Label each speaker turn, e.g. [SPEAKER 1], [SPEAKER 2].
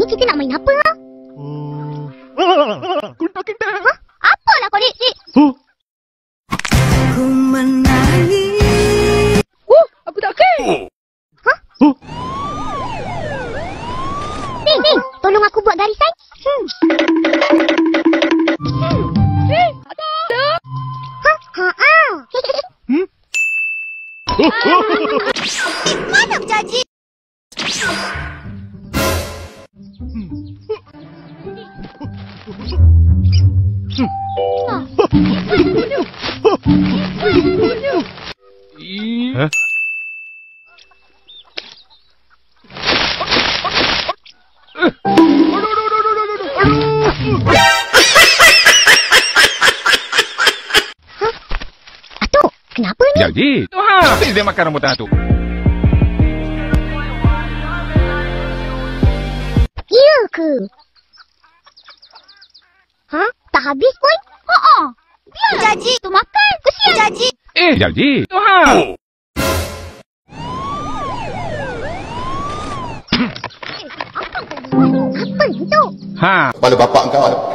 [SPEAKER 1] ni kita nak main apa?
[SPEAKER 2] Kunta-kinta.
[SPEAKER 1] Hah? Apalah kau, Dik?
[SPEAKER 3] Ku menangis.
[SPEAKER 2] Aku tak kek.
[SPEAKER 1] Hah? Ning, tolong aku buat garisan.
[SPEAKER 2] Ada.
[SPEAKER 1] Ha.
[SPEAKER 3] Mana berjanji?
[SPEAKER 2] Hah?
[SPEAKER 1] Atuk, kenapa ni?
[SPEAKER 4] Jadi, habis dia makan rambutan tu.
[SPEAKER 1] Ya ke? Hah? Tak habis pun?
[SPEAKER 3] Berjanji.
[SPEAKER 1] Tu makan. Kesian.
[SPEAKER 3] Berjanji.
[SPEAKER 4] Jadi,
[SPEAKER 1] Apa itu?
[SPEAKER 4] ha.
[SPEAKER 5] Kepala bapak kau.